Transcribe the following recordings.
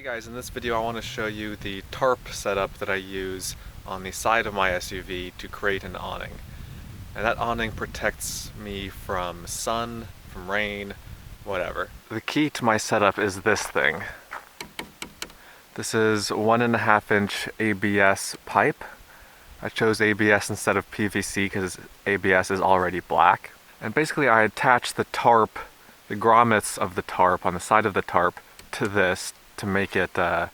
Hey guys, in this video I want to show you the tarp setup that I use on the side of my SUV to create an awning. And that awning protects me from sun, from rain, whatever. The key to my setup is this thing. This is 1.5 inch ABS pipe. I chose ABS instead of PVC because ABS is already black. And basically I attach the tarp, the grommets of the tarp on the side of the tarp to this to make it a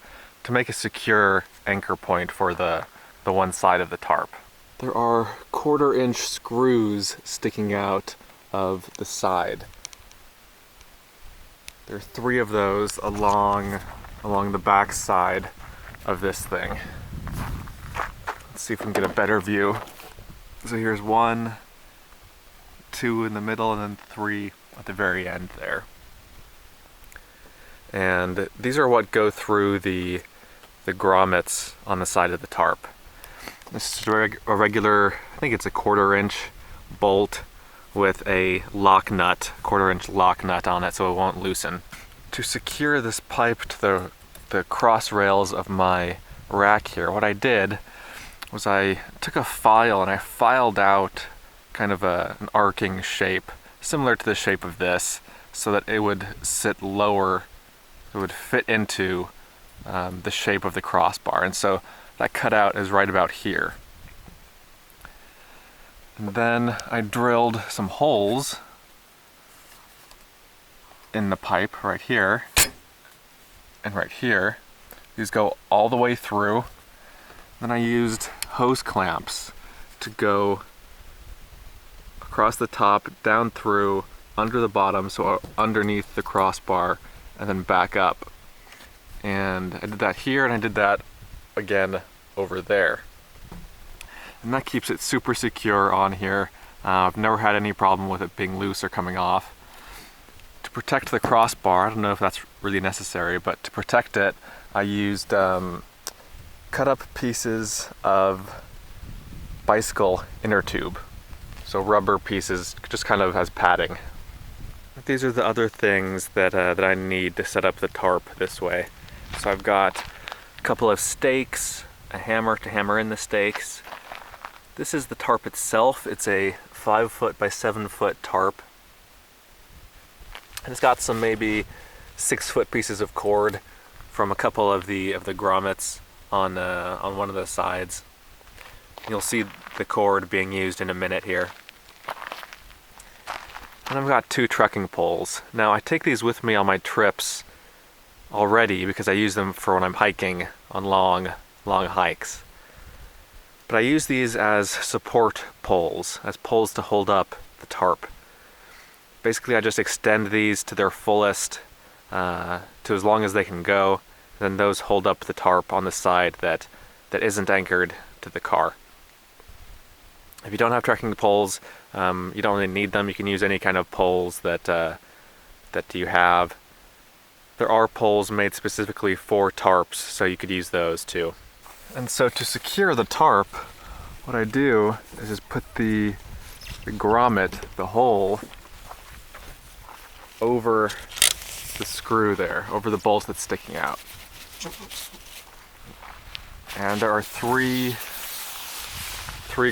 secure anchor point for the one side of the tarp. There are 1/4 inch screws sticking out of the side. There are 3 of those along the back side of this thing. Let's see if we can get a better view. So here's 1, 2 in the middle, and then 3 at the very end there. And these are what go through the grommets on the side of the tarp. This is a regular, I think it's a 1/4 inch bolt with a lock nut, 1/4 inch lock nut on it so it won't loosen. To secure this pipe to the cross rails of my rack here, what I did was I took a file and I filed out kind of an arcing shape, similar to the shape of this, so that it would sit lower. It would fit into the shape of the crossbar, and so that cutout is right about here. And then I drilled some holes in the pipe right here and right here. These go all the way through. Then I used hose clamps to go across the top, down through, under the bottom, so underneath the crossbar, and then back up. And I did that here, and I did that again over there. And that keeps it super secure on here. I've never had any problem with it being loose or coming off. To protect the crossbar, I don't know if that's really necessary, but to protect it, I used cut up pieces of bicycle inner tube. So rubber pieces, just kind of as padding. These are the other things that I need to set up the tarp this way. So I've got a couple of stakes, a hammer to hammer in the stakes. This is the tarp itself. It's a 5 foot by 7 foot tarp. And it's got some maybe 6 foot pieces of cord from a couple of the grommets on one of the sides. You'll see the cord being used in a minute here. And I've got 2 trekking poles. Now I take these with me on my trips already because I use them for when I'm hiking on long hikes. But I use these as support poles, as poles to hold up the tarp. Basically I just extend these to their fullest, to as long as they can go, then those hold up the tarp on the side that isn't anchored to the car. If you don't have trekking poles, you don't really need them. You can use any kind of poles that you have. There are poles made specifically for tarps, so you could use those too. And so to secure the tarp, what I do is just put the grommet, the hole, over the screw there, over the bolt that's sticking out. And there are 3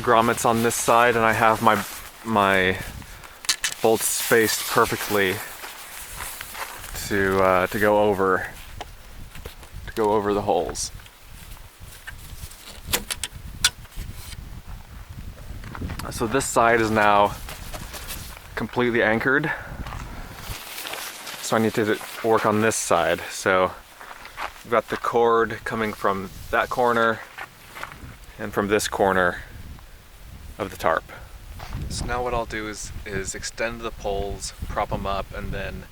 grommets on this side, and I have my bolts spaced perfectly to go over the holes. So this side is now completely anchored. So I need to work on this side. So I've got the cord coming from that corner and from this corner of the tarp. So now what I'll do is extend the poles, prop them up, and then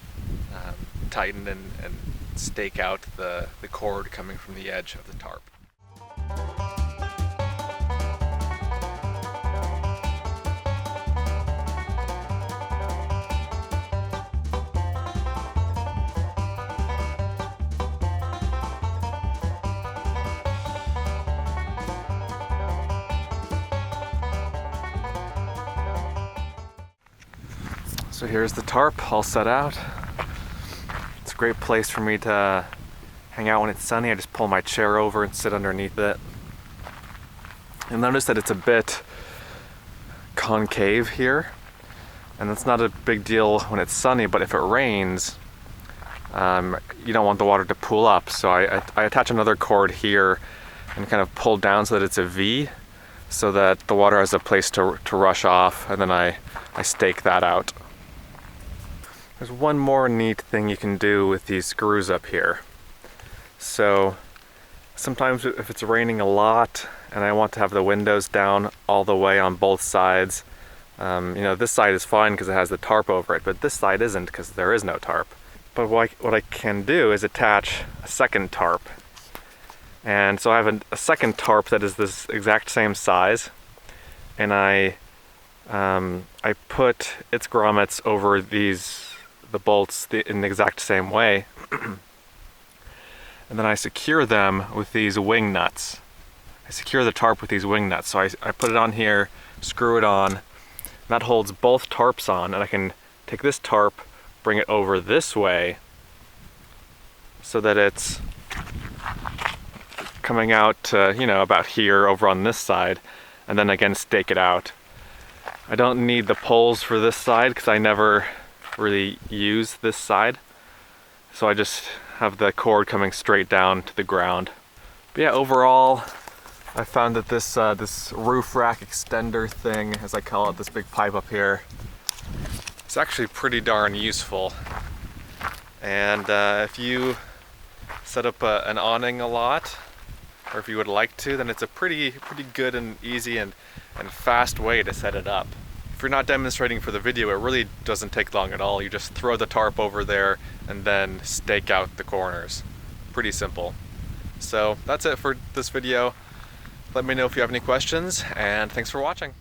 tighten and stake out the cord coming from the edge of the tarp. So here's the tarp all set out. It's a great place for me to hang out when it's sunny, I just pull my chair over and sit underneath it. You'll notice that it's a bit concave here, and that's not a big deal when it's sunny, but if it rains, you don't want the water to pool up. So I attach another cord here and kind of pull down so that it's a V, so that the water has a place to rush off, and then I stake that out. There's one more neat thing you can do with these screws up here. So sometimes if it's raining a lot and I want to have the windows down all the way on both sides, this side is fine because it has the tarp over it, but this side isn't because there is no tarp. But what I can do is attach a second tarp. And so I have a second tarp that is this exact same size, and I put its grommets over the bolts in the exact same way. And then I secure them with these wing nuts. I secure the tarp with these wing nuts. So I put it on here, screw it on. That holds both tarps on, and I can take this tarp, bring it over this way so that it's coming out to, about here over on this side, and then again stake it out. I don't need the poles for this side because I never really use this side. So I just have the cord coming straight down to the ground. But yeah, overall, I found that this roof rack extender thing, as I call it, this big pipe up here, it's actually pretty darn useful. And if you set up an awning a lot, or if you would like to, then it's a pretty good and easy and fast way to set it up. If you're not demonstrating for the video, it really doesn't take long at all. You just throw the tarp over there and then stake out the corners. Pretty simple. So that's it for this video. Let me know if you have any questions, and thanks for watching.